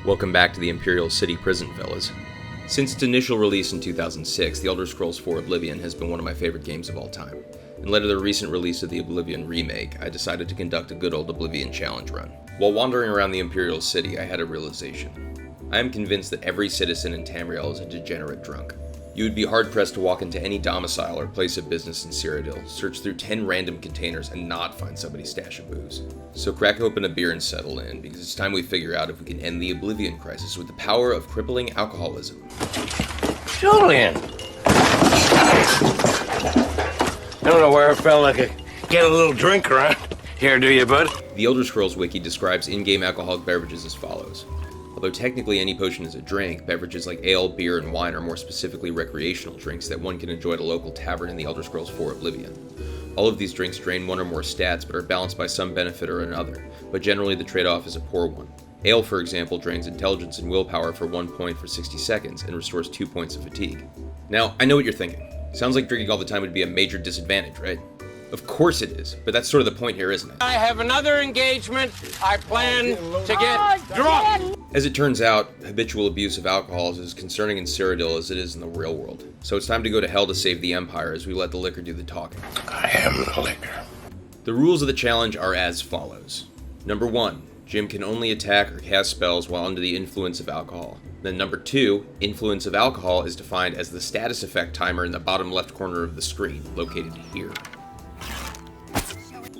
Welcome back to the Imperial City Prison, fellas. Since its initial release in 2006, The Elder Scrolls IV Oblivion has been one of my favorite games of all time. In light of the recent release of the Oblivion remake, I decided to conduct a good old Oblivion challenge run. While wandering around the Imperial City, I had a realization. I am convinced that every citizen in Tamriel is a degenerate drunk. You would be hard-pressed to walk into any domicile or place of business in Cyrodiil, search through 10 random containers, and not find somebody's stash of booze. So crack open a beer and settle in, because it's time we figure out if we can end the Oblivion crisis with the power of crippling alcoholism. Julian! I don't know where a fella could get a little drink around here, do you, bud? The Elder Scrolls Wiki describes in-game alcoholic beverages as follows. Although technically any potion is a drink, beverages like ale, beer, and wine are more specifically recreational drinks that one can enjoy at a local tavern in the Elder Scrolls IV Oblivion. All of these drinks drain one or more stats, but are balanced by some benefit or another, but generally the trade-off is a poor one. Ale, for example, drains intelligence and willpower for 1 point for 60 seconds, and restores 2 points of fatigue. Now, I know what you're thinking. Sounds like drinking all the time would be a major disadvantage, right? Of course it is, but that's sort of the point here, isn't it? I have another engagement. I plan to get drunk. As it turns out, habitual abuse of alcohol is as concerning in Cyrodiil as it is in the real world. So it's time to go to hell to save the Empire as we let the liquor do the talking. I am the liquor. The rules of the challenge are as follows. Number 1, Jim can only attack or cast spells while under the influence of alcohol. Then number 2, influence of alcohol is defined as the status effect timer in the bottom left corner of the screen, located here.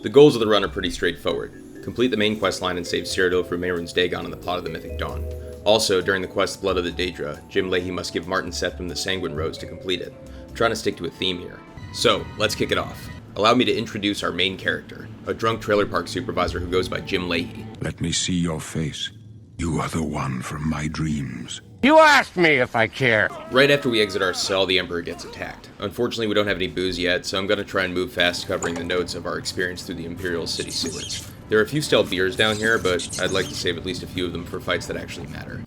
The goals of the run are pretty straightforward. Complete the main quest line and save Cyrodiil from Mehrunes Dagon in the plot of the Mythic Dawn. Also, during the quest Blood of the Daedra, Jim Leahy must give Martin Septim the Sanguine Rose to complete it. I'm trying to stick to a theme here. So, let's kick it off. Allow me to introduce our main character, a drunk trailer park supervisor who goes by Jim Leahy. Let me see your face. You are the one from my dreams. You asked me if I care. Right after we exit our cell, the Emperor gets attacked. Unfortunately, we don't have any booze yet, so I'm going to try and move fast covering the notes of our experience through the Imperial city sewers. There are a few stealth beers down here, but I'd like to save at least a few of them for fights that actually matter.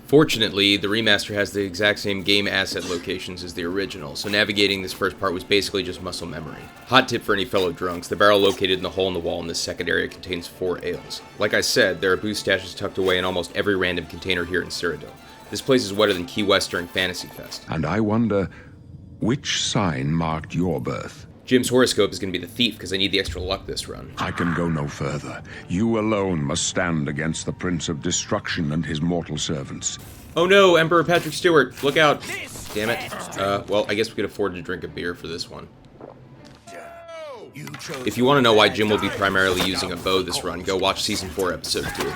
Fortunately, the remaster has the exact same game asset locations as the original, so navigating this first part was basically just muscle memory. Hot tip for any fellow drunks, the barrel located in the hole in the wall in this second area contains 4 ales. Like I said, there are booze stashes tucked away in almost every random container here in Cyrodiil. This place is wetter than Key West during Fantasy Fest. And I wonder, which sign marked your birth? Jim's horoscope is going to be the thief because I need the extra luck this run. I can go no further. You alone must stand against the Prince of Destruction and his mortal servants. Oh no, Emperor Patrick Stewart, look out! Damn it. Well, I guess we could afford to drink a beer for this one. If you want to know why Jim will be primarily using a bow this run, go watch Season 4, Episode 2.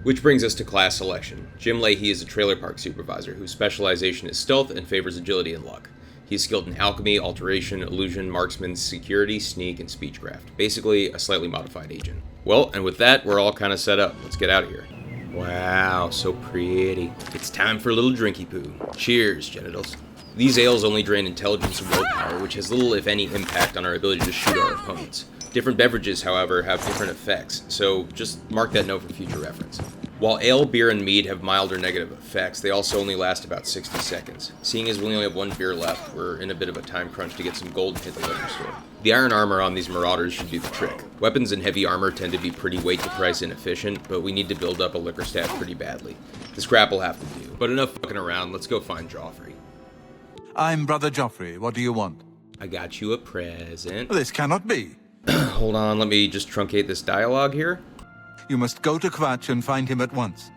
Which brings us to class selection. Jim Leahy is a trailer park supervisor whose specialization is stealth and favors agility and luck. He's skilled in alchemy, alteration, illusion, marksman, security, sneak, and speechcraft. Basically, a slightly modified agent. Well, and with that, we're all kind of set up. Let's get out of here. Wow, so pretty. It's time for a little drinky poo. Cheers, genitals. These ales only drain intelligence and willpower, which has little, if any, impact on our ability to shoot our opponents. Different beverages, however, have different effects, so just mark that note for future reference. While ale, beer, and mead have milder negative effects, they also only last about 60 seconds. Seeing as we only have 1 beer left, we're in a bit of a time crunch to get some gold and hit the liquor store. The iron armor on these marauders should do the trick. Weapons and heavy armor tend to be pretty weight to price inefficient, but we need to build up a liquor stat pretty badly. The scrap will have to do. But enough fucking around, let's go find Joffrey. I'm Brother Joffrey. What do you want? I got you a present. This cannot be. Hold on, let me just truncate this dialogue here. You must go to Kvatch and find him at once.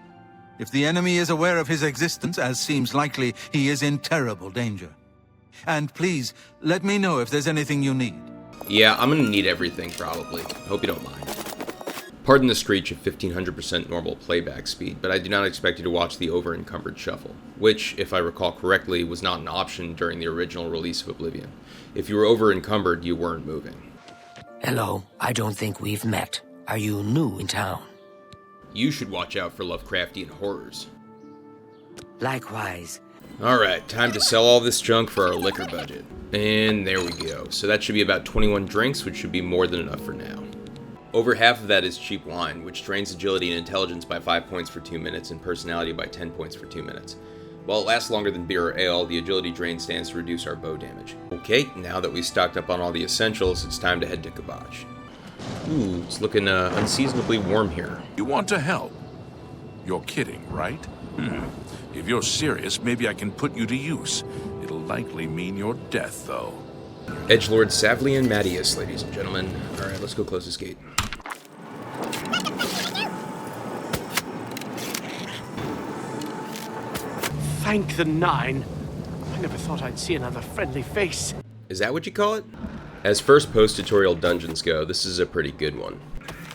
If the enemy is aware of his existence, as seems likely, he is in terrible danger. And please, let me know if there's anything you need. Yeah, I'm gonna need everything, probably. Hope you don't mind. Pardon the screech of 1500% normal playback speed, but I do not expect you to watch the over-encumbered shuffle, which, if I recall correctly, was not an option during the original release of Oblivion. If you were over-encumbered, you weren't moving. Hello, I don't think we've met. Are you new in town? You should watch out for Lovecraftian horrors. Likewise. Alright, time to sell all this junk for our liquor budget. And there we go. So that should be about 21 drinks, which should be more than enough for now. Over half of that is cheap wine, which drains agility and intelligence by 5 points for 2 minutes and personality by 10 points for 2 minutes. While it lasts longer than beer or ale, the agility drain stands to reduce our bow damage. Okay, now that we've stocked up on all the essentials, it's time to head to Kvatch. Ooh, it's looking unseasonably warm here. You want to help? You're kidding, right? If you're serious, maybe I can put you to use. It'll likely mean your death, though. Edgelord Savlian Mattias, ladies and gentlemen. Alright, let's go close this gate. Thank the Nine. I never thought I'd see another friendly face. Is that what you call it? As first post-tutorial dungeons go, this is a pretty good one.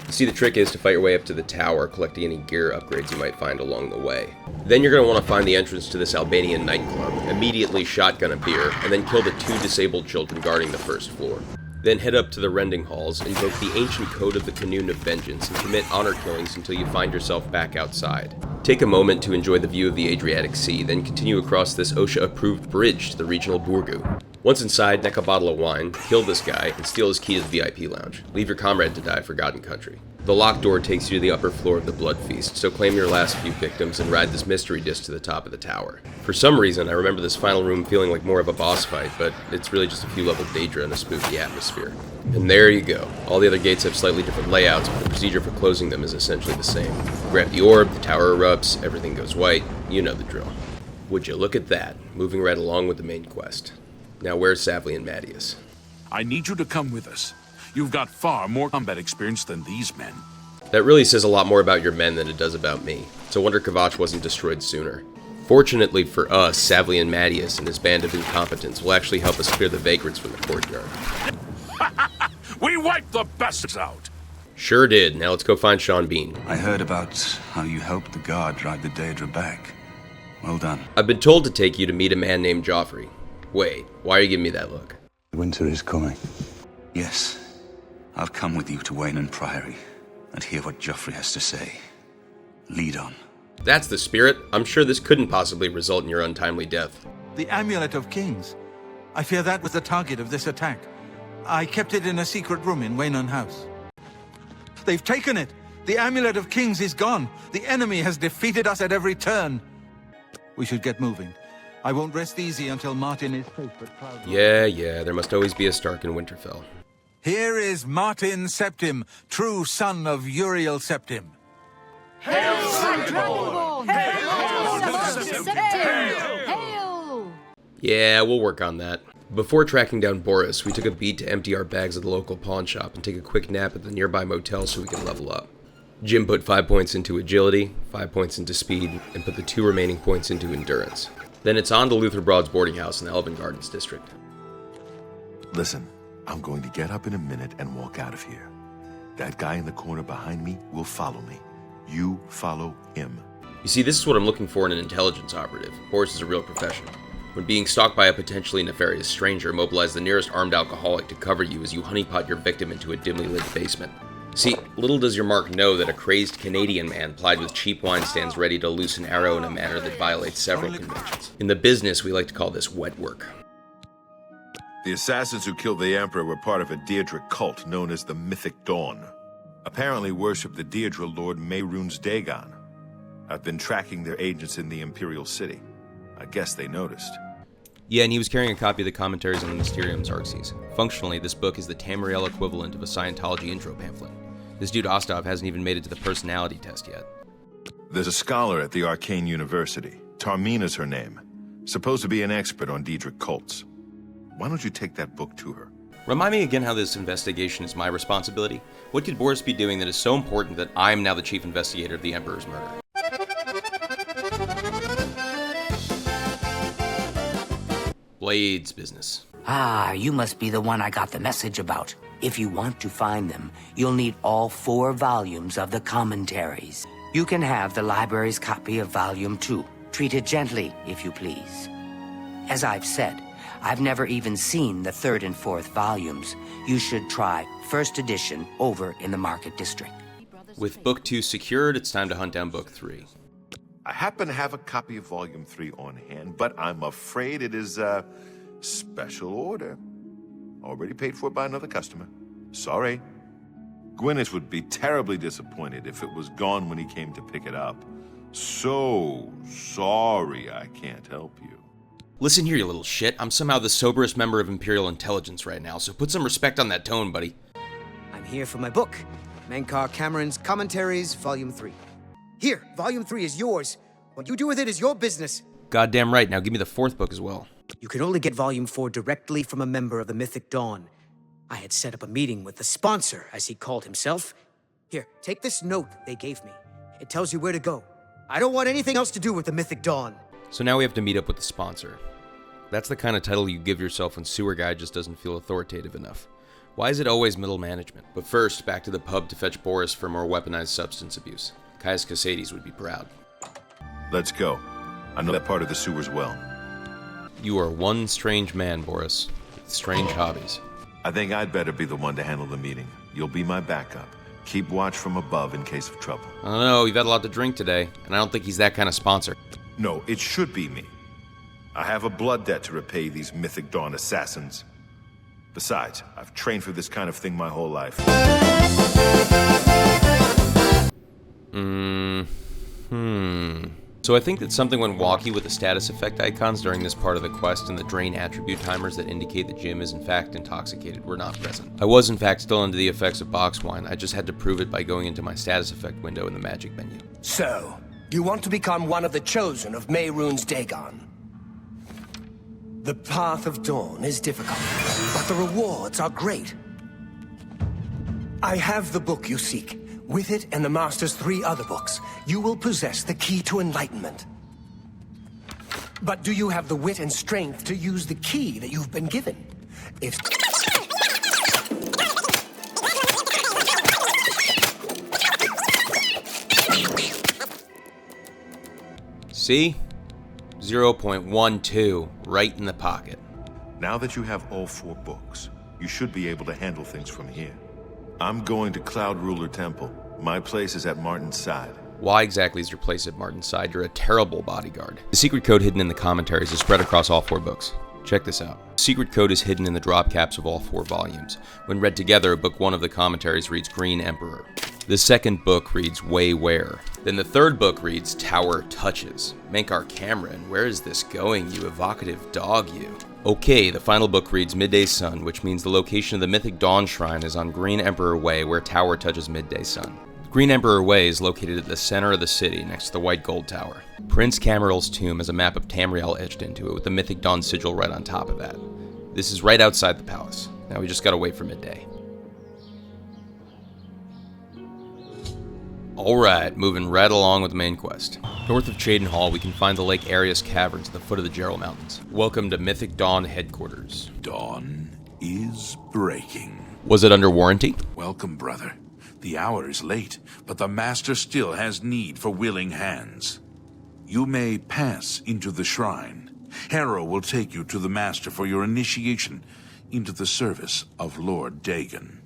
You see, the trick is to fight your way up to the tower, collecting any gear upgrades you might find along the way. Then you're going to want to find the entrance to this Albanian nightclub, immediately shotgun a beer, and then kill the 2 disabled children guarding the first floor. Then head up to the rending halls, invoke the ancient code of the Canoon of Vengeance, and commit honor killings until you find yourself back outside. Take a moment to enjoy the view of the Adriatic Sea, then continue across this OSHA-approved bridge to the regional Burgu. Once inside, neck a bottle of wine, kill this guy, and steal his key to the VIP lounge. Leave your comrade to die Forgotten Country. The locked door takes you to the upper floor of the Blood Feast, so claim your last few victims and ride this mystery disc to the top of the tower. For some reason, I remember this final room feeling like more of a boss fight, but it's really just a few level Daedra and a spooky atmosphere. And there you go. All the other gates have slightly different layouts, but the procedure for closing them is essentially the same. Grab the orb, the tower erupts, everything goes white, you know the drill. Would you look at that, moving right along with the main quest. Now where's Savlian Mattias? I need you to come with us. You've got far more combat experience than these men. That really says a lot more about your men than it does about me. It's a wonder Kvatch wasn't destroyed sooner. Fortunately for us, Savlian Mattias and his band of incompetents will actually help us clear the vagrants from the courtyard. We wiped the bastards out! Sure did. Now let's go find Sean Bean. I heard about how you helped the guard drive the Daedra back. Well done. I've been told to take you to meet a man named Joffrey. Wait, why are you giving me that look? Winter is coming. Yes. I'll come with you to Welkynd Priory and hear what Joffrey has to say. Lead on. That's the spirit. I'm sure this couldn't possibly result in your untimely death. The Amulet of Kings. I fear that was the target of this attack. I kept it in a secret room in Welkynd House. They've taken it! The Amulet of Kings is gone! The enemy has defeated us at every turn! We should get moving. I won't rest easy until Martin is safe at Cloud. Yeah, there must always be a Stark in Winterfell. Here is Martin Septim, true son of Uriel Septim. Yeah, we'll work on that. Before tracking down Boris, we took a beat to empty our bags at the local pawn shop and take a quick nap at the nearby motel so we could level up. Jim put 5 points into agility, 5 points into speed, and put the 2 remaining points into endurance. Then it's on to Luther Broad's boarding house in the Elven Gardens district. Listen, I'm going to get up in a minute and walk out of here. That guy in the corner behind me will follow me. You follow him. You see, this is what I'm looking for in an intelligence operative. Boris is a real professional. When being stalked by a potentially nefarious stranger, mobilize the nearest armed alcoholic to cover you as you honeypot your victim into a dimly lit basement. See, little does your mark know that a crazed Canadian man plied with cheap wine stands ready to loose an arrow in a manner that violates several conventions. In the business, we like to call this wet work. The assassins who killed the Emperor were part of a Daedra cult known as the Mythic Dawn. Apparently worship the Daedra Lord Mehrunes Dagon. I've been tracking their agents in the Imperial City. I guess they noticed. Yeah, and he was carrying a copy of the commentaries on the Mysterium Xarxes. Functionally, this book is the Tamriel equivalent of a Scientology intro pamphlet. This dude Ostov hasn't even made it to the personality test yet. There's a scholar at the Arcane University. Tarmina's her name. Supposed to be an expert on Daedric cults. Why don't you take that book to her? Remind me again how this investigation is my responsibility? What could Boris be doing that is so important that I'm now the chief investigator of the Emperor's murder? Blades business. Ah, you must be the one I got the message about. If you want to find them, you'll need all 4 volumes of the commentaries. You can have the library's copy of Volume 2. Treat it gently, if you please. As I've said, I've never even seen the 3rd and 4th volumes. You should try 1st edition over in the Market District. With Book 2 secured, it's time to hunt down Book 3. I happen to have a copy of Volume 3 on hand, but I'm afraid it is a special order. Already paid for by another customer. Sorry. Gwyneth would be terribly disappointed if it was gone when he came to pick it up. So sorry I can't help you. Listen here, you little shit. I'm somehow the soberest member of Imperial Intelligence right now, so put some respect on that tone, buddy. I'm here for my book, Mankar Cameron's Commentaries, Volume 3. Here, Volume 3 is yours. What you do with it is your business. Goddamn right, now give me the 4th book as well. You can only get Volume 4 directly from a member of the Mythic Dawn. I had set up a meeting with the sponsor, as he called himself. Here, take this note they gave me. It tells you where to go. I don't want anything else to do with the Mythic Dawn. So now we have to meet up with the sponsor. That's the kind of title you give yourself when Sewer Guy just doesn't feel authoritative enough. Why is it always middle management? But first, back to the pub to fetch Boris for more weaponized substance abuse. Caius Casades would be proud. Let's go. I know that part of the sewers well. You are one strange man, Boris, with strange hobbies. I think I'd better be the one to handle the meeting. You'll be my backup. Keep watch from above in case of trouble. I don't know, you've had a lot to drink today, and I don't think he's that kind of sponsor. No, it should be me. I have a blood debt to repay these Mythic Dawn assassins. Besides, I've trained for this kind of thing my whole life. So I think that something went wonky with the status effect icons during this part of the quest, and the drain attribute timers that indicate that Jim is in fact intoxicated were not present. I was in fact still under the effects of box wine, I just had to prove it by going into my status effect window in the magic menu. So, you want to become one of the chosen of Mehrunes Dagon? The path of dawn is difficult, but the rewards are great. I have the book you seek. With it and the Master's 3 other books, you will possess the key to enlightenment. But do you have the wit and strength to use the key that you've been given? If... See? 0.12, right in the pocket. Now that you have all 4 books, you should be able to handle things from here. I'm going to Cloud Ruler Temple. My place is at Martin's side. Why exactly is your place at Martin's side? You're a terrible bodyguard. The secret code hidden in the commentaries is spread across all 4 books. Check this out. The secret code is hidden in the drop caps of all 4 volumes. When read together, book 1 of the commentaries reads Green Emperor. The second book reads Way Where. Then the third book reads Tower Touches. Mankar Cameron, where is this going, you evocative dog, you? Okay, the final book reads Midday Sun, which means the location of the Mythic Dawn Shrine is on Green Emperor Way, where Tower touches Midday Sun. Green Emperor Way is located at the center of the city, next to the White Gold Tower. Prince Cameral's tomb has a map of Tamriel etched into it, with the Mythic Dawn sigil right on top of that. This is right outside the palace. Now we just gotta wait for midday. Alright, moving right along with the main quest. North of Cheydinhal, we can find the Lake Arius Caverns at the foot of the Gerald Mountains. Welcome to Mythic Dawn headquarters. Dawn is breaking. Was it under warranty? Welcome, brother. The hour is late, but the Master still has need for willing hands. You may pass into the shrine. Heir will take you to the Master for your initiation into the service of Lord Dagon.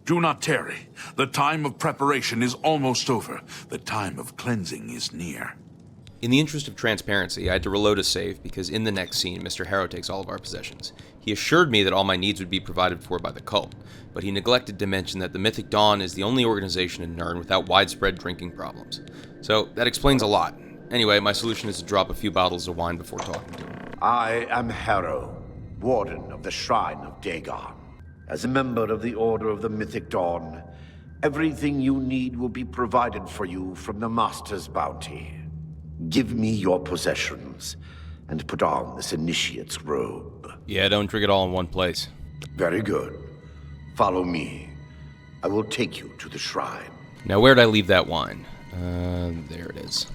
Do not tarry. The time of preparation is almost over. The time of cleansing is near. In the interest of transparency, I had to reload a save because in the next scene, Mr. Harrow takes all of our possessions. He assured me that all my needs would be provided for by the cult, but he neglected to mention that the Mythic Dawn is the only organization in Nirn without widespread drinking problems. So that explains a lot. Anyway, my solution is to drop a few bottles of wine before talking to him. I am Harrow, Warden of the Shrine of Dagon. As a member of the Order of the Mythic Dawn, everything you need will be provided for you from the Master's bounty. Give me your possessions, and put on this initiate's robe. Yeah, don't drink it all in one place. Very good. Follow me. I will take you to the shrine. Now where'd I leave that wine? There it is.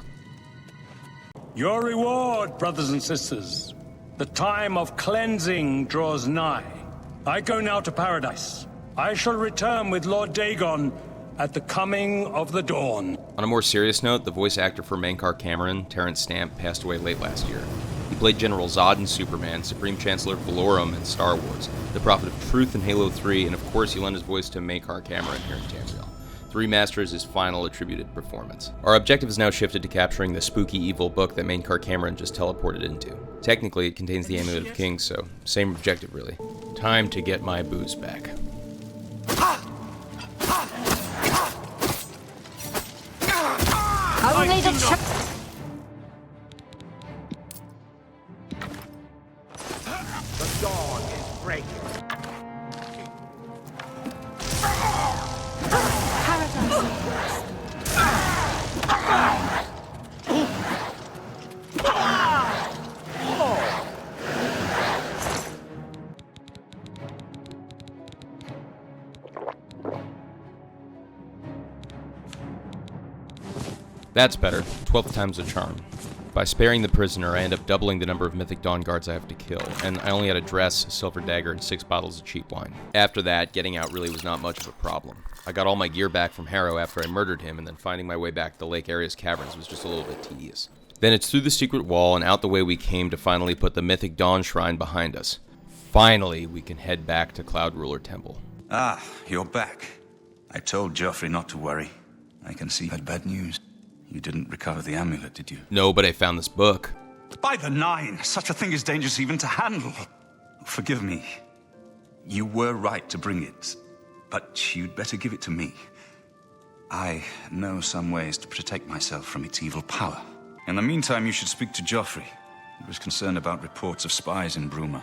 Your reward, brothers and sisters. The time of cleansing draws nigh. I go now to Paradise. I shall return with Lord Dagon at the coming of the dawn. On a more serious note, the voice actor for Mankar Cameron, Terrence Stamp, passed away late last year. He played General Zod in Superman, Supreme Chancellor Valorum in Star Wars, the Prophet of Truth in Halo 3, and of course he lent his voice to Mankar Cameron here in Tamriel. The remaster is his final attributed performance. Our objective is now shifted to capturing the spooky evil book that Mankar Cameron just teleported into. Technically, it contains the Amulet of Kings, so same objective really. Time to get my booze back. The dawn is breaking. That's better. 12th time's a charm. By sparing the prisoner, I end up doubling the number of Mythic Dawn guards I have to kill, and I only had a dress, a silver dagger, and 6 bottles of cheap wine. After that, getting out really was not much of a problem. I got all my gear back from Heir after I murdered him, and then finding my way back to the lake area's caverns was just a little bit tedious. Then it's through the secret wall and out the way we came to finally put the Mythic Dawn shrine behind us. Finally, we can head back to Cloud Ruler Temple. Ah, you're back. I told Joffrey not to worry. I can see you had bad news. You didn't recover the amulet, did you? No, but I found this book. By the 9, such a thing is dangerous even to handle. Forgive me. You were right to bring it, but you'd better give it to me. I know some ways to protect myself from its evil power. In the meantime, you should speak to Joffrey. He was concerned about reports of spies in Bruma.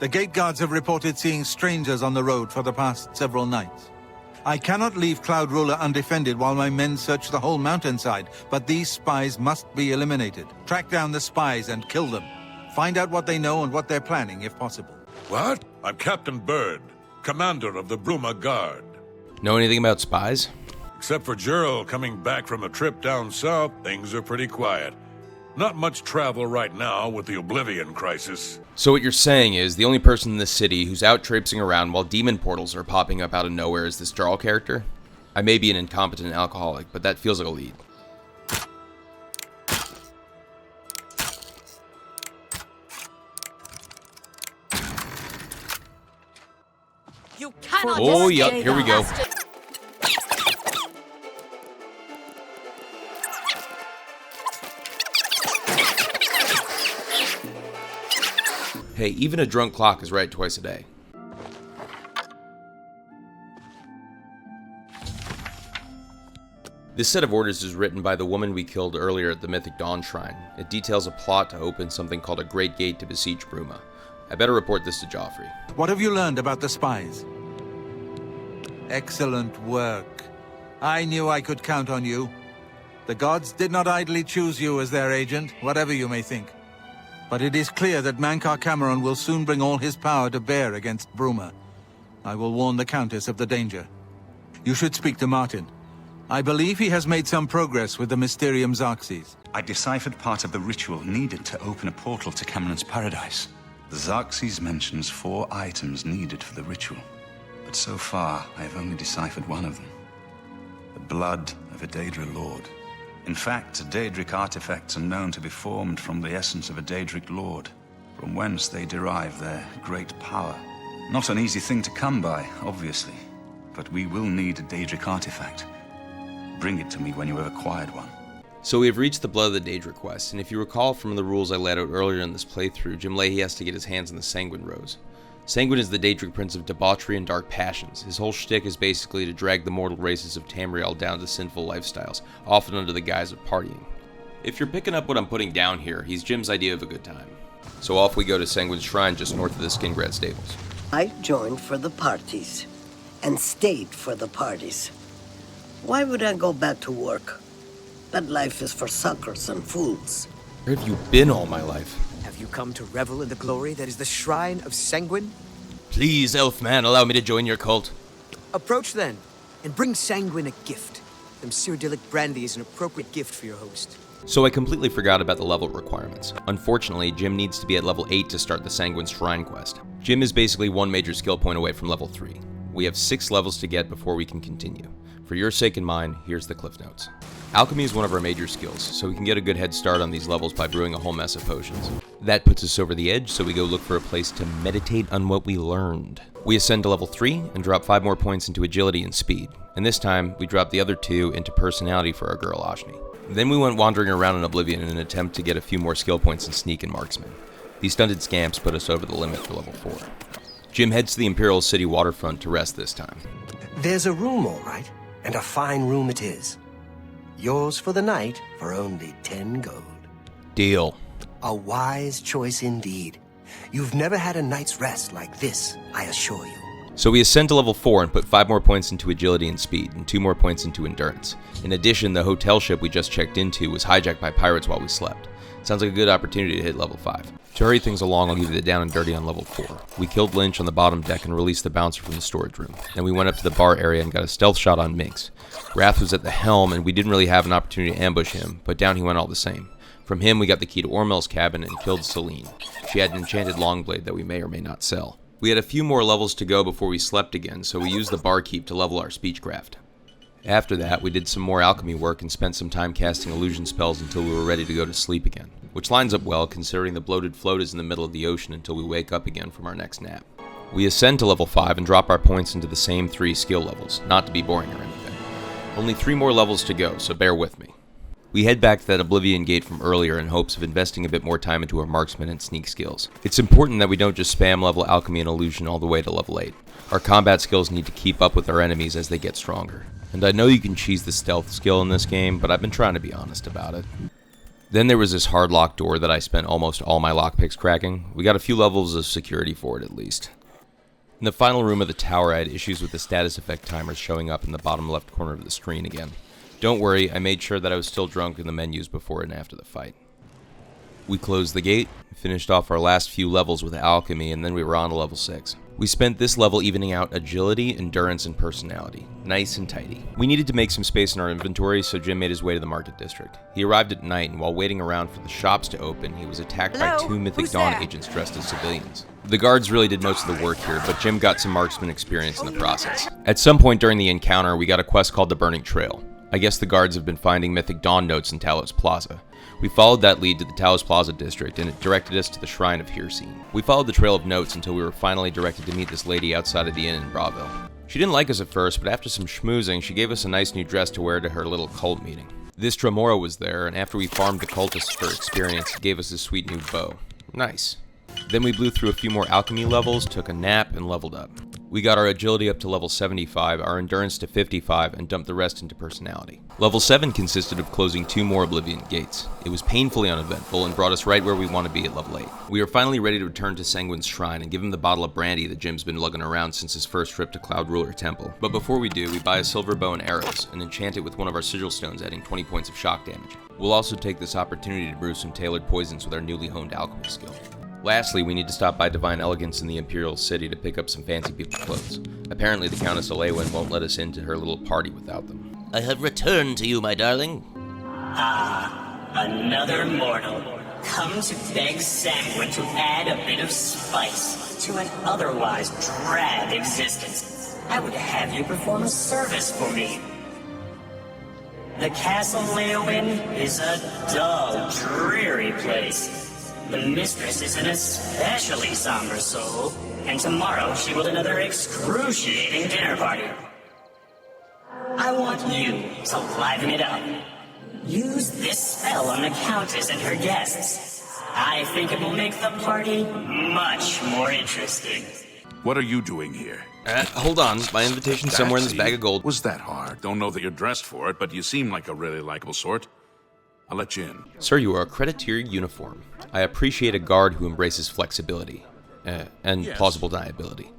The gate guards have reported seeing strangers on the road for the past several nights. I cannot leave Cloud Ruler undefended while my men search the whole mountainside, but these spies must be eliminated. Track down the spies and kill them. Find out what they know and what they're planning, if possible. What? I'm Captain Bird, commander of the Bruma Guard. Know anything about spies? Except for Gerald coming back from a trip down south, things are pretty quiet. Not much travel right now with the Oblivion crisis. So what you're saying is the only person in this city who's out traipsing around while demon portals are popping up out of nowhere is this Jarl character? I may be an incompetent alcoholic, but that feels like a lead. You cannot oh, yep, here we go. Hey, even a drunk clock is right twice a day. This set of orders is written by the woman we killed earlier at the Mythic Dawn Shrine. It details a plot to open something called a Great Gate to besiege Bruma. I better report this to Joffrey. What have you learned about the spies? Excellent work. I knew I could count on you. The gods did not idly choose you as their agent, whatever you may think. But it is clear that Mankar Cameron will soon bring all his power to bear against Bruma. I will warn the Countess of the danger. You should speak to Martin. I believe he has made some progress with the Mysterium Xerxes. I deciphered part of the ritual needed to open a portal to Cameron's Paradise. The Xerxes mentions 4 items needed for the ritual. But so far, I have only deciphered one of them. The blood of a Daedra lord. In fact, Daedric artifacts are known to be formed from the essence of a Daedric lord, from whence they derive their great power. Not an easy thing to come by, obviously, but we will need a Daedric artifact. Bring it to me when you have acquired one. So we have reached the Blood of the Daedra quest, and if you recall from the rules I laid out earlier in this playthrough, Jim Leahy has to get his hands on the Sanguine Rose. Sanguine is the Daedric prince of debauchery and dark passions. His whole shtick is basically to drag the mortal races of Tamriel down to sinful lifestyles, often under the guise of partying. If you're picking up what I'm putting down here, he's Jim's idea of a good time. So off we go to Sanguine's shrine just north of the Skingrad stables. I joined for the parties, and stayed for the parties. Why would I go back to work? That life is for suckers and fools. Where have you been all my life? Have you come to revel in the glory that is the shrine of Sanguine? Please, Elfman, allow me to join your cult. Approach then, and bring Sanguine a gift. Some Cyrodiilic brandy is an appropriate gift for your host. So I completely forgot about the level requirements. Unfortunately, Jim needs to be at level 8 to start the Sanguine Shrine quest. Jim is basically one major skill point away from level 3. We have 6 levels to get before we can continue. For your sake and mine, here's the cliff notes. Alchemy is one of our major skills, so we can get a good head start on these levels by brewing a whole mess of potions. That puts us over the edge, so we go look for a place to meditate on what we learned. We ascend to level 3 and drop 5 more points into agility and speed, and this time we drop the other 2 into personality for our girl Ashni. Then we went wandering around in Oblivion in an attempt to get a few more skill points in sneak and marksman. These stunted scamps put us over the limit for level 4. Jim heads to the Imperial City waterfront to rest this time. There's a room, all right, and a fine room it is. Yours for the night for only 10 gold. Deal. A wise choice indeed. You've never had a night's rest like this, I assure you. So we ascend to level 4 and put 5 more points into agility and speed, and 2 more points into endurance. In addition, the hotel ship we just checked into was hijacked by pirates while we slept. Sounds like a good opportunity to hit level 5. To hurry things along, I'll give you the down and dirty on level 4. We killed Lynch on the bottom deck and released the bouncer from the storage room. Then we went up to the bar area and got a stealth shot on Minx. Wrath was at the helm, and we didn't really have an opportunity to ambush him, but down he went all the same. From him, we got the key to Ormel's cabin and killed Celine. She had an enchanted longblade that we may or may not sell. We had a few more levels to go before we slept again, so we used the barkeep to level our speechcraft. After that, we did some more alchemy work and spent some time casting illusion spells until we were ready to go to sleep again, which lines up well considering the bloated float is in the middle of the ocean until we wake up again from our next nap. We ascend to level 5 and drop our points into the same 3 skill levels, not to be boring or anything. Only 3 more levels to go, so bear with me. We head back to that Oblivion gate from earlier in hopes of investing a bit more time into our marksman and sneak skills. It's important that we don't just spam level alchemy and illusion all the way to level 8. Our combat skills need to keep up with our enemies as they get stronger. And I know you can cheese the stealth skill in this game, but I've been trying to be honest about it. Then there was this hard lock door that I spent almost all my lockpicks cracking. We got a few levels of security for it at least. In the final room of the tower, I had issues with the status effect timers showing up in the bottom left corner of the screen again. Don't worry, I made sure that I was still drunk in the menus before and after the fight. We closed the gate, finished off our last few levels with alchemy, and then we were on to level 6. We spent this level evening out agility, endurance, and personality. Nice and tidy. We needed to make some space in our inventory, so Jim made his way to the market district. He arrived at night, and while waiting around for the shops to open, he was attacked by 2 Mythic Dawn agents dressed as civilians. The guards really did most of the work here, but Jim got some marksman experience in the process. At some point during the encounter, we got a quest called the Burning Trail. I guess the guards have been finding Mythic Dawn notes in Talos Plaza. We followed that lead to the Talos Plaza district, and it directed us to the Shrine of Heir. We followed the trail of notes until we were finally directed to meet this lady outside of the inn in Bravo. She didn't like us at first, but after some schmoozing, she gave us a nice new dress to wear to her little cult meeting. This Dromora was there, and after we farmed the cultists for experience, he gave us a sweet new bow. Nice. Then we blew through a few more alchemy levels, took a nap, and leveled up. We got our agility up to level 75, our endurance to 55, and dumped the rest into personality. Level 7 consisted of closing 2 more Oblivion gates. It was painfully uneventful and brought us right where we want to be at level 8. We are finally ready to return to Sanguine's shrine and give him the bottle of brandy that Jim's been lugging around since his first trip to Cloud Ruler Temple. But before we do, we buy a silver bow and arrows, and enchant it with one of our sigil stones, adding 20 points of shock damage. We'll also take this opportunity to brew some tailored poisons with our newly honed alchemy skill. Lastly, we need to stop by Divine Elegance in the Imperial city to pick up some fancy people's clothes. Apparently the Countess Elewyn won't let us into her little party without them. I have returned to you, my darling. Ah, another mortal. Come to beg Sanguine to add a bit of spice to an otherwise drab existence. I would have you perform a service for me. The Castle Leowyn is a dull, dreary place. The mistress is an especially somber soul, and tomorrow she will have another excruciating dinner party. I want you to liven it up. Use this spell on the Countess and her guests. I think it will make the party much more interesting. What are you doing here? Hold on. My invitation's somewhere in this bag of gold. Was that hard? Don't know that you're dressed for it, but you seem like a really likable sort. I'll let you in. Sir, you are a credit to your uniform. I appreciate a guard who embraces flexibility. And plausible deniability.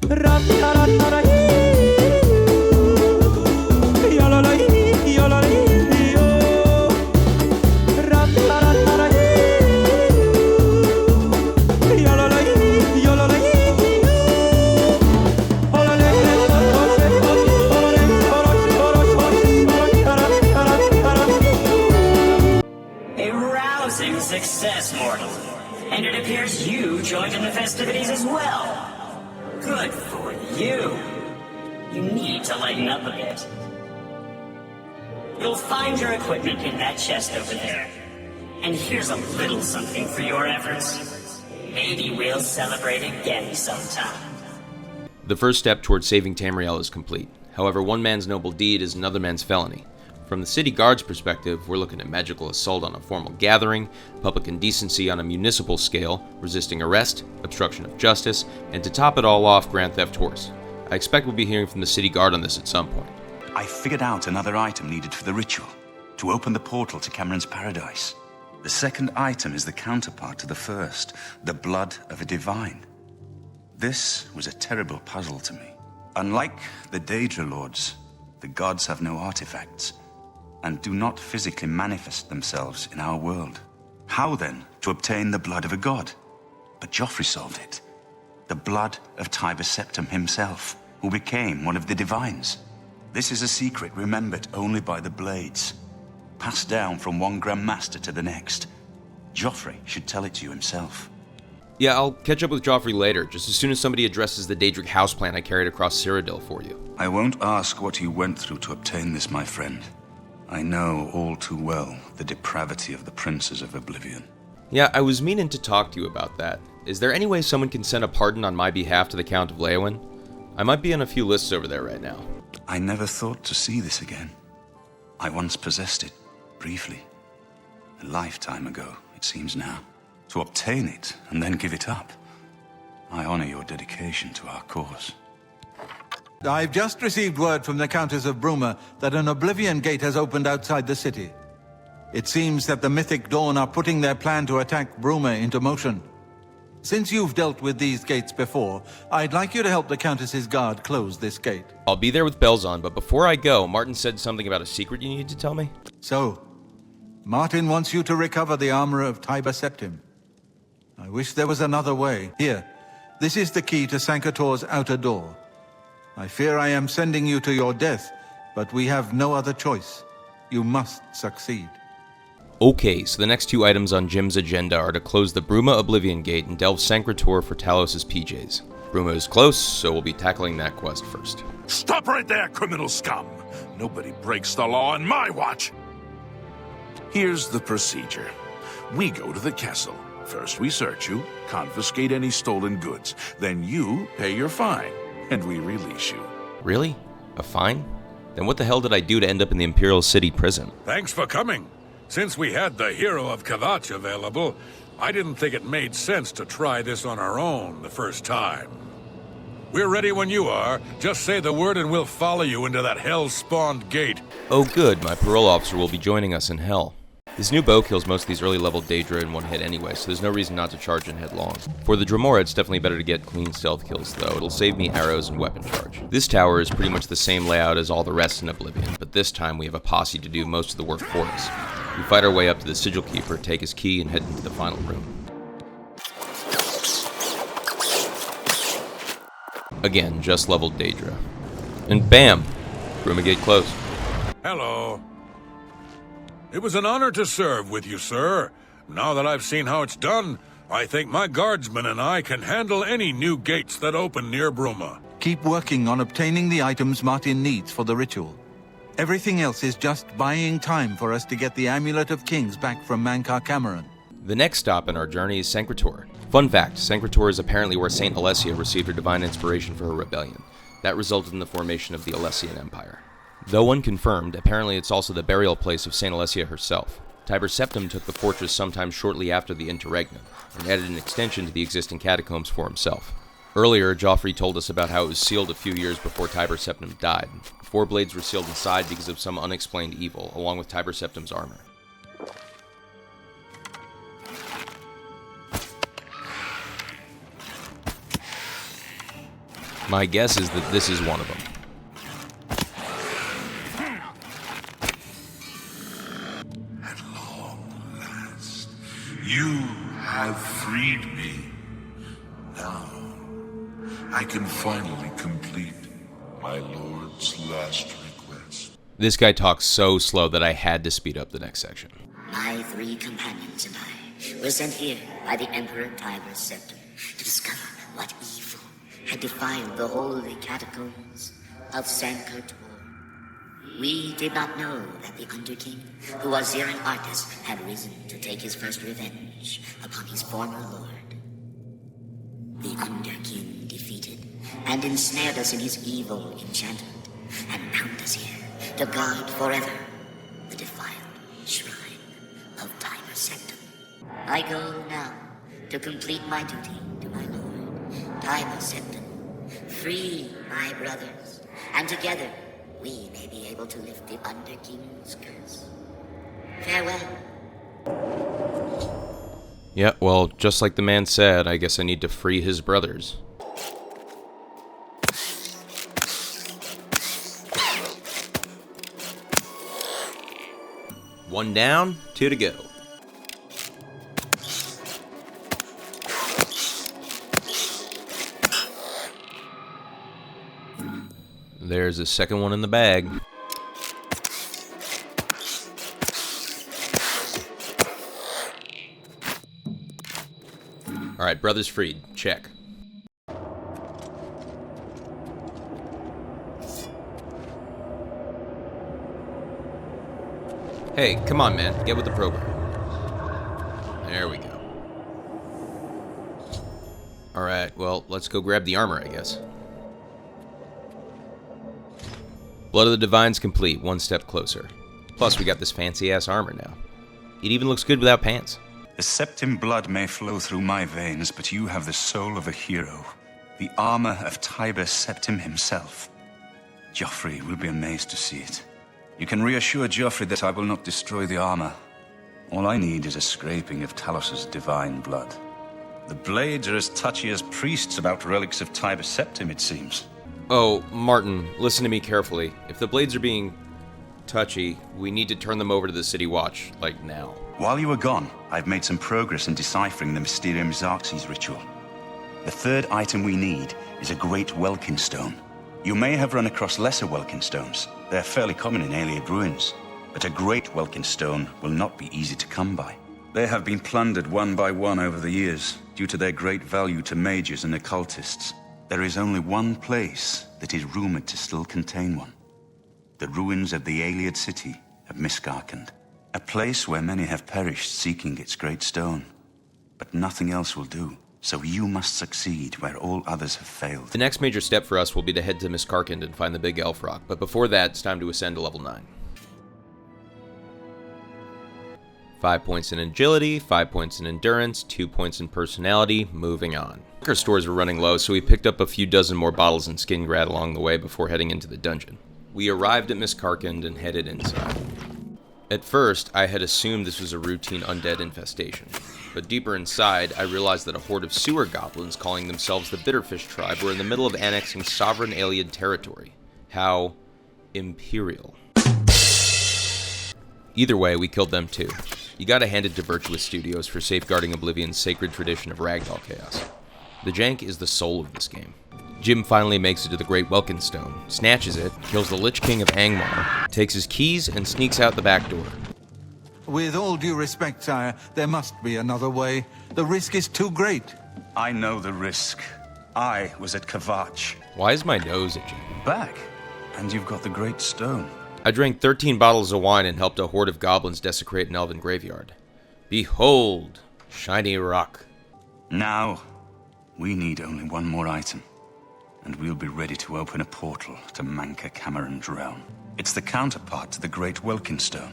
Success, mortal. And it appears you joined in the festivities as well. Good for you. You need to lighten up a bit. You'll find your equipment in that chest over there. And here's a little something for your efforts. Maybe we'll celebrate again sometime. The first step towards saving Tamriel is complete. However, one man's noble deed is another man's felony. From the city guard's perspective, we're looking at magical assault on a formal gathering, public indecency on a municipal scale, resisting arrest, obstruction of justice, and to top it all off, grand theft horse. I expect we'll be hearing from the city guard on this at some point. I figured out another item needed for the ritual, to open the portal to Cameron's Paradise. The second item is the counterpart to the first, the blood of a divine. This was a terrible puzzle to me. Unlike the Daedra lords, the gods have no artifacts, and do not physically manifest themselves in our world. How then to obtain the blood of a god? But Joffrey solved it. The blood of Tiber Septim himself, who became one of the Divines. This is a secret remembered only by the Blades, passed down from one Grand Master to the next. Joffrey should tell it to you himself. Yeah, I'll catch up with Joffrey later, just as soon as somebody addresses the Daedric houseplant I carried across Cyrodiil for you. I won't ask what you went through to obtain this, my friend. I know all too well the depravity of the princes of Oblivion. Yeah, I was meaning to talk to you about that. Is there any way someone can send a pardon on my behalf to the Count of Leowyn? I might be on a few lists over there right now. I never thought to see this again. I once possessed it, briefly. A lifetime ago, it seems now. To obtain it, and then give it up. I honor your dedication to our cause. I've just received word from the Countess of Bruma that an Oblivion gate has opened outside the city. It seems that the Mythic Dawn are putting their plan to attack Bruma into motion. Since you've dealt with these gates before, I'd like you to help the Countess's guard close this gate. I'll be there with bells on, but before I go, Martin said something about a secret you need to tell me? So, Martin wants you to recover the armor of Tiber Septim. I wish there was another way. Here, this is the key to Sankator's outer door. I fear I am sending you to your death, but we have no other choice. You must succeed. Okay, so the next two items on Jim's agenda are to close the Bruma Oblivion Gate and delve Sankrator for Talos' PJs. Bruma is close, so we'll be tackling that quest first. Stop right there, criminal scum! Nobody breaks the law on my watch! Here's the procedure. We go to the castle. First we search you, confiscate any stolen goods. Then you pay your fine, and we release you. Really? A fine? Then what the hell did I do to end up in the Imperial City prison? Thanks for coming. Since we had the hero of Kvatch available, I didn't think it made sense to try this on our own the first time. We're ready when you are. Just say the word and we'll follow you into that hell-spawned gate. Oh good, my parole officer will be joining us in hell. This new bow kills most of these early level Daedra in one hit anyway, so there's no reason not to charge in headlong. For the Dremora, it's definitely better to get clean stealth kills though, it'll save me arrows and weapon charge. This tower is pretty much the same layout as all the rest in Oblivion, but this time we have a posse to do most of the work for us. We fight our way up to the Sigil Keeper, take his key, and head into the final room. Again, just leveled Daedra. And bam! Bruma Gate closed. Hello. It was an honor to serve with you, sir. Now that I've seen how it's done, I think my guardsmen and I can handle any new gates that open near Bruma. Keep working on obtaining the items Martin needs for the ritual. Everything else is just buying time for us to get the Amulet of Kings back from Mankar Cameron. The next stop in our journey is Sankrator. Fun fact, Sankrator is apparently where Saint Alessia received her divine inspiration for her rebellion. That resulted in the formation of the Alessian Empire. Though unconfirmed, apparently it's also the burial place of Saint Alessia herself. Tiber Septim took the fortress sometime shortly after the interregnum, and added an extension to the existing catacombs for himself. Earlier, Joffrey told us about how it was sealed a few years before Tiber Septim died. 4 blades were sealed inside because of some unexplained evil, along with Tiber Septim's armor. My guess is that this is one of them. At long last, you have freed me. Now, I can finally complete my lord's last request. This guy talks so slow that I had to speed up the next section. My 3 companions and I were sent here by the Emperor Tiber Septim to discover what evil had defiled the holy catacombs of Sankator. We did not know that the Underking, who was here an artist, had risen to take his first revenge upon his former lord. The Underking defeated and ensnared us in his evil enchantment, and bound us here to guard forever the defiled shrine of Tiber Septim. I go now to complete my duty to my lord, Tiber Septim. Free my brothers, and together we may be able to lift the Underking's curse. Farewell. Yeah, well, just like the man said, I guess I need to free his brothers. One down, 2 to go. There's a second one in the bag. Alright, brothers freed. Check. Hey, come on, man. Get with the program. There we go. Alright, well, let's go grab the armor, I guess. Blood of the Divine's complete, one step closer. Plus, we got this fancy-ass armor now. It even looks good without pants. The Septim blood may flow through my veins, but you have the soul of a hero. The armor of Tiber Septim himself. Joffrey will be amazed to see it. You can reassure Joffrey that I will not destroy the armor. All I need is a scraping of Talos's divine blood. The blades are as touchy as priests about relics of Tiber Septim, it seems. Oh, Martin, listen to me carefully. If the blades are being touchy, we need to turn them over to the City Watch, like now. While you were gone, I've made some progress in deciphering the Mysterium Xarxes ritual. The third item we need is a great Welkynd stone. You may have run across lesser Welkynd stones. They're fairly common in Ayleid ruins. But a great Welkynd stone will not be easy to come by. They have been plundered one by one over the years, due to their great value to mages and occultists. There is only one place that is rumored to still contain one. The ruins of the Ayleid city of Miskarkand. A place where many have perished seeking its great stone. But nothing else will do, so you must succeed where all others have failed. The next major step for us will be to head to Miskarkand and find the Big Elf Rock, but before that, it's time to ascend to level 9. 5 points in agility, 5 points in endurance, 2 points in personality, moving on. Our stores were running low, so we picked up a few dozen more bottles and skin grad along the way before heading into the dungeon. We arrived at Miskarkand and headed inside. At first, I had assumed this was a routine undead infestation, but deeper inside, I realized that a horde of sewer goblins calling themselves the Bitterfish tribe were in the middle of annexing sovereign Ayleid territory. How Imperial. Either way, we killed them too. You gotta hand it to Virtuous Studios for safeguarding Oblivion's sacred tradition of ragdoll chaos. The jank is the soul of this game. Jim finally makes it to the Great Welkynd Stone, snatches it, kills the Lich King of Angmar, takes his keys, and sneaks out the back door. With all due respect, sire, there must be another way. The risk is too great. I know the risk. I was at Kvatch. Why is my nose itching? Back, and you've got the Great Stone. I drank 13 bottles of wine and helped a horde of goblins desecrate an elven graveyard. Behold, shiny rock. Now, we need only one more item, and we'll be ready to open a portal to Manka Cameron's realm. It's the counterpart to the Great Welkynd Stone,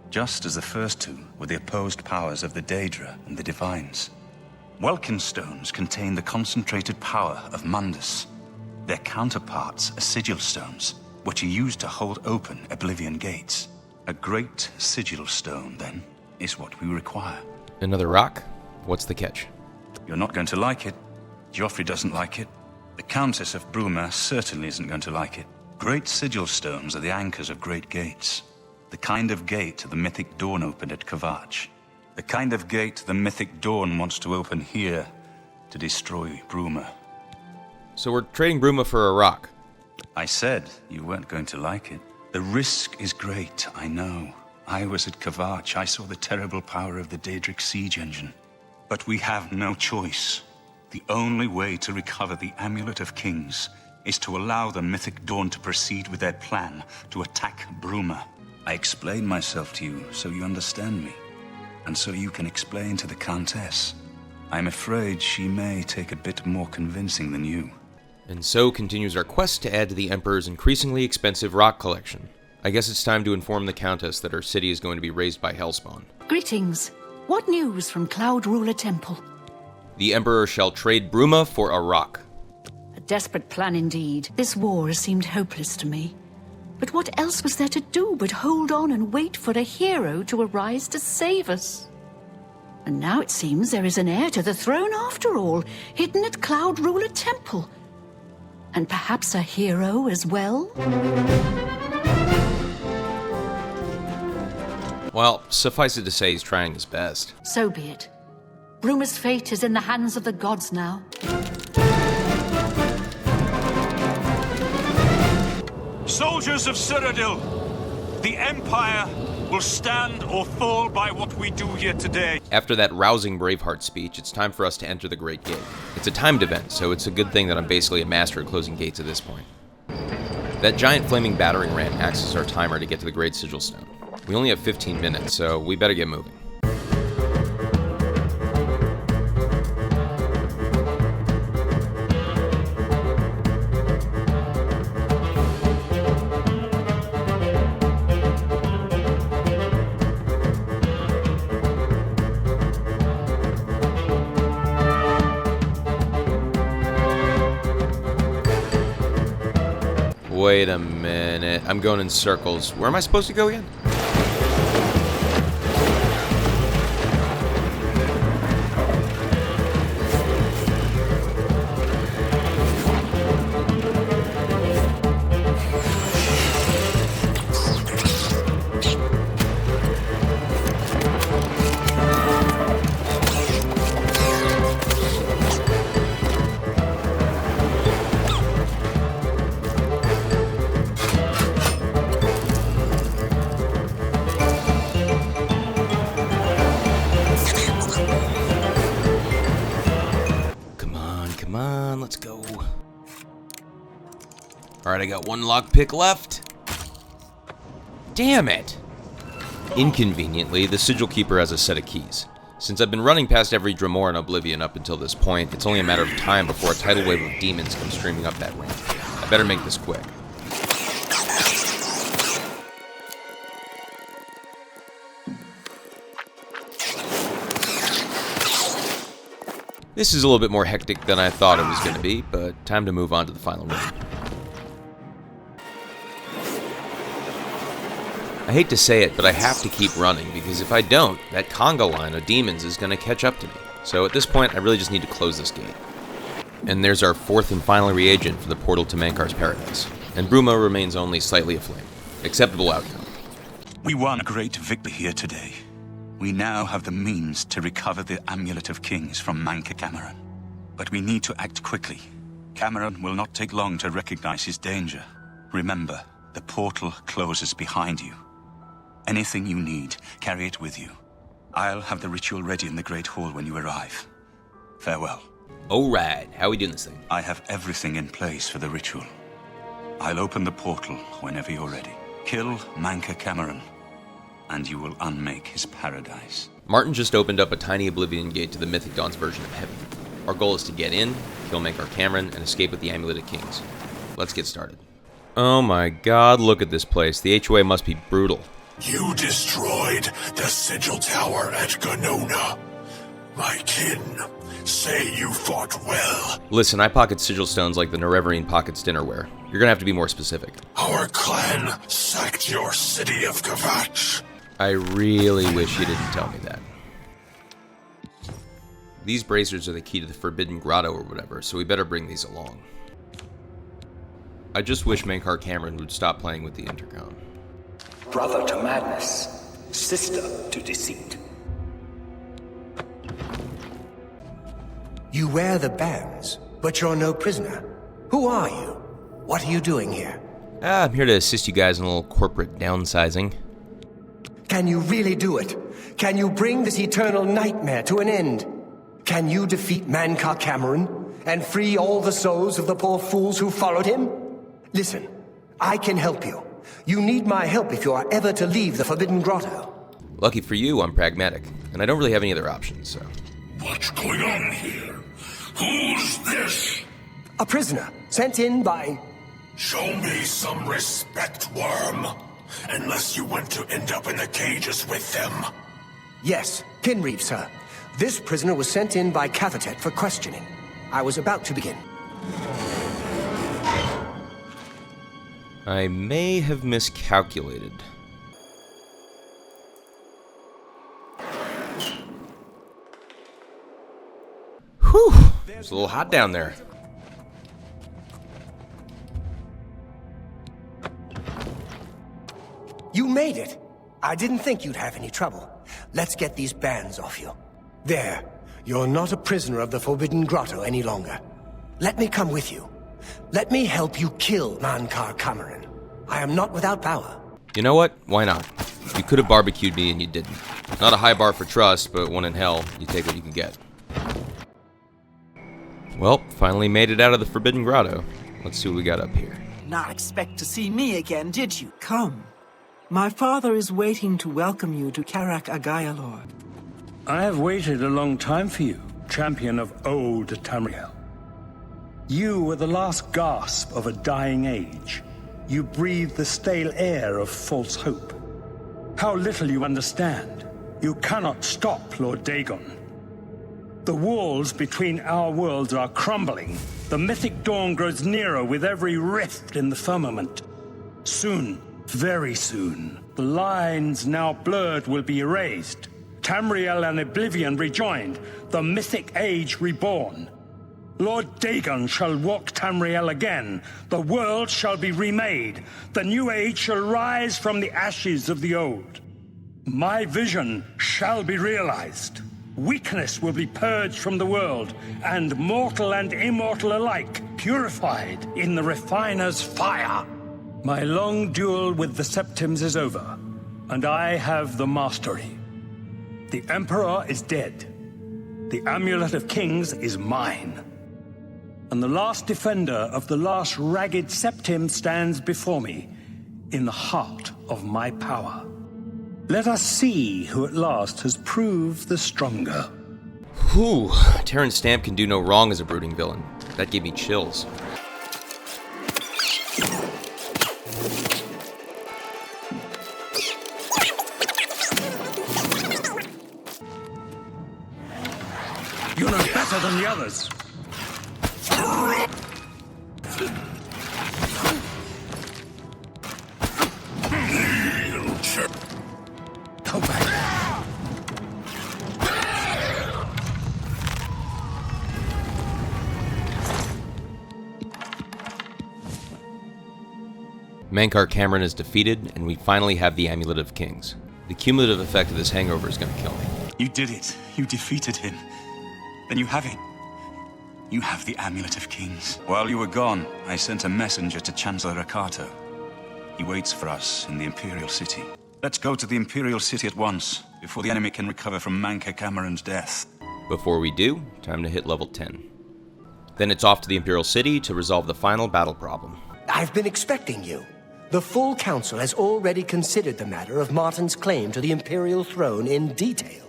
just as the first two were the opposed powers of the Daedra and the Divines. Welkynd stones contain the concentrated power of Mundus. Their counterparts are sigil stones, which are used to hold open Oblivion gates. A great sigil stone, then, is what we require. Another rock? What's the catch? You're not going to like it. Joffrey doesn't like it. The Countess of Bruma certainly isn't going to like it. Great sigil stones are the anchors of great gates. The kind of gate the Mythic Dawn opened at Kvatch. The kind of gate the Mythic Dawn wants to open here to destroy Bruma. So we're trading Bruma for a rock. I said you weren't going to like it. The risk is great, I know. I was at Kvatch. I saw the terrible power of the Daedric siege engine. But we have no choice. The only way to recover the Amulet of Kings is to allow the Mythic Dawn to proceed with their plan to attack Bruma. I explain myself to you so you understand me, and so you can explain to the Countess. I'm afraid she may take a bit more convincing than you. And so continues our quest to add to the Emperor's increasingly expensive rock collection. I guess it's time to inform the Countess that our city is going to be razed by Hellspawn. Greetings. What news from Cloud Ruler Temple? The Emperor shall trade Bruma for a rock. A desperate plan indeed. This war has seemed hopeless to me. But what else was there to do but hold on and wait for a hero to arise to save us? And now it seems there is an heir to the throne after all, hidden at Cloud Ruler Temple. And perhaps a hero as well? Well, suffice it to say he's trying his best. So be it. Bruma's fate is in the hands of the gods now. Soldiers of Cyrodiil, the Empire will stand or fall by what we do here today. After that rousing Braveheart speech, it's time for us to enter the Great Gate. It's a timed event, so it's a good thing that I'm basically a master at closing gates at this point. That giant flaming battering ram acts as our timer to get to the Great Sigil Stone. We only have 15 minutes, so we better get moving. Wait a minute. I'm going in circles. Where am I supposed to go again? Alright, I got one lockpick left. Damn it! Inconveniently, the Sigil Keeper has a set of keys. Since I've been running past every Dremor in Oblivion up until this point, it's only a matter of time before a tidal wave of demons comes streaming up that ramp. I better make this quick. This is a little bit more hectic than I thought it was going to be, but time to move on to the final room. I hate to say it, but I have to keep running, because if I don't, that conga line of demons is going to catch up to me. So at this point, I really just need to close this gate. And there's our fourth and final reagent for the portal to Mankars Paradise. And Bruma remains only slightly aflame. Acceptable outcome. We won a great victory here today. We now have the means to recover the Amulet of Kings from Mankar Cameron. But we need to act quickly. Cameron will not take long to recognize his danger. Remember, the portal closes behind you. Anything you need, carry it with you. I'll have the ritual ready in the Great Hall when you arrive. Farewell. Alright, how are we doing this thing? I have everything in place for the ritual. I'll open the portal whenever you're ready. Kill Mankar Cameron, and you will unmake his paradise. Martin just opened up a tiny Oblivion gate to the Mythic Dawn's version of heaven. Our goal is to get in, kill Mankar Cameron, and escape with the Amulet of Kings. Let's get started. Oh my god, look at this place. The HOA must be brutal. You destroyed the Sigil Tower at Ganona. My kin say you fought well. Listen, I pocket sigil stones like the Nerevarine pockets dinnerware. You're gonna have to be more specific. Our clan sacked your city of Kvatch. I really wish you didn't tell me that. These bracers are the key to the Forbidden Grotto or whatever, so we better bring these along. I just wish Mankar Cameron would stop playing with the intercom. Brother to madness, sister to deceit. You wear the bands, but you're no prisoner. Who are you? What are you doing here? I'm here to assist you guys in a little corporate downsizing. Can you really do it? Can you bring this eternal nightmare to an end? Can you defeat Mankar Cameron and free all the souls of the poor fools who followed him? Listen, I can help you. You need my help if you are ever to leave the Forbidden Grotto. Lucky for you, I'm pragmatic, and I don't really have any other options, so... What's going on here? Who's this? A prisoner, sent in by... Show me some respect, worm. Unless you want to end up in the cages with them. Yes, Kinreeve, sir. This prisoner was sent in by Kvatch for questioning. I was about to begin. I may have miscalculated. Whew! It's a little hot down there. You made it! I didn't think you'd have any trouble. Let's get these bands off you. There. You're not a prisoner of the Forbidden Grotto any longer. Let me come with you. Let me help you kill Mankar Cameron. I am not without power. You know what? Why not? You could have barbecued me and you didn't. Not a high bar for trust, but one in hell, you take what you can get. Well, finally made it out of the Forbidden Grotto. Let's see what we got up here. Not expect to see me again, did you? Come. My father is waiting to welcome you to Karak Agayalor. I have waited a long time for you, champion of old Tamriel. You were the last gasp of a dying age. You breathed the stale air of false hope. How little you understand. You cannot stop Lord Dagon. The walls between our worlds are crumbling. The mythic dawn grows nearer with every rift in the firmament. Soon, very soon, the lines now blurred will be erased. Tamriel and Oblivion rejoined, the mythic age reborn. Lord Dagon shall walk Tamriel again. The world shall be remade. The new age shall rise from the ashes of the old. My vision shall be realized. Weakness will be purged from the world, and mortal and immortal alike purified in the refiner's fire. My long duel with the Septims is over, and I have the mastery. The Emperor is dead. The Amulet of Kings is mine. And the last defender of the last ragged Septim stands before me, in the heart of my power. Let us see who at last has proved the stronger. Whew, Terran Stamp can do no wrong as a brooding villain. That gave me chills. You're no better than the others. Go back. Mankar Cameron is defeated, and we finally have the Amulet of Kings. The cumulative effect of this hangover is going to kill me. You did it. You defeated him. Then you have it. You have the Amulet of Kings. While you were gone, I sent a messenger to Chancellor Akato. He waits for us in the Imperial City. Let's go to the Imperial City at once, before the enemy can recover from Mankar Cameron's death. Before we do, time to hit level 10. Then it's off to the Imperial City to resolve the final battle problem. I've been expecting you. The full council has already considered the matter of Martin's claim to the Imperial throne in detail.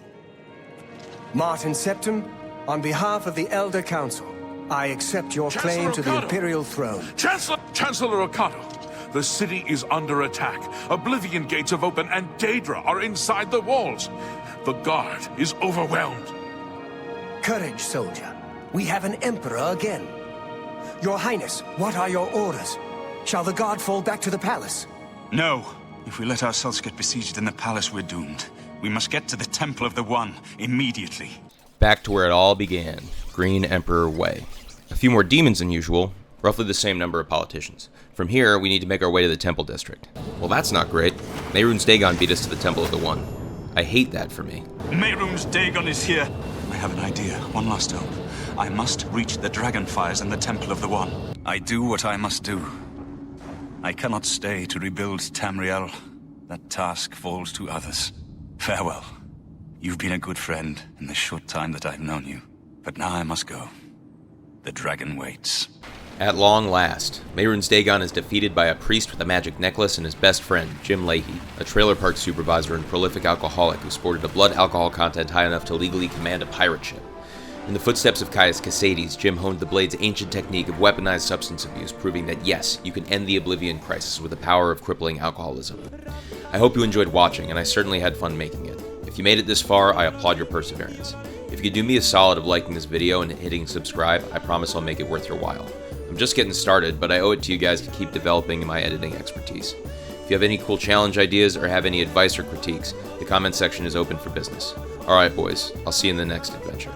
Martin Septim, on behalf of the Elder Council, I accept your claim to the Imperial throne. Chancellor Akato, the city is under attack. Oblivion gates have opened and Daedra are inside the walls. The guard is overwhelmed. Courage, soldier. We have an emperor again. Your Highness, what are your orders? Shall the guard fall back to the palace? No. If we let ourselves get besieged in the palace, we're doomed. We must get to the Temple of the One immediately. Back to where it all began, Green Emperor Way. A few more demons than usual, roughly the same number of politicians. From here, we need to make our way to the Temple District. Well, that's not great. Mehrunes Dagon beat us to the Temple of the One. I hate that for me. Mehrunes Dagon is here. I have an idea, one last hope. I must reach the Dragonfires and the Temple of the One. I do what I must do. I cannot stay to rebuild Tamriel. That task falls to others. Farewell. You've been a good friend in the short time that I've known you. But now I must go. The dragon waits. At long last, Mehrunes Dagon is defeated by a priest with a magic necklace and his best friend, Jim Leahy, a trailer park supervisor and prolific alcoholic who sported a blood alcohol content high enough to legally command a pirate ship. In the footsteps of Caius Casades, Jim honed the Blade's ancient technique of weaponized substance abuse, proving that yes, you can end the Oblivion crisis with the power of crippling alcoholism. I hope you enjoyed watching, and I certainly had fun making it. If you made it this far, I applaud your perseverance. If you could do me a solid of liking this video and hitting subscribe, I promise I'll make it worth your while. I'm just getting started, but I owe it to you guys to keep developing my editing expertise. If you have any cool challenge ideas or have any advice or critiques, the comment section is open for business. Alright boys, I'll see you in the next adventure.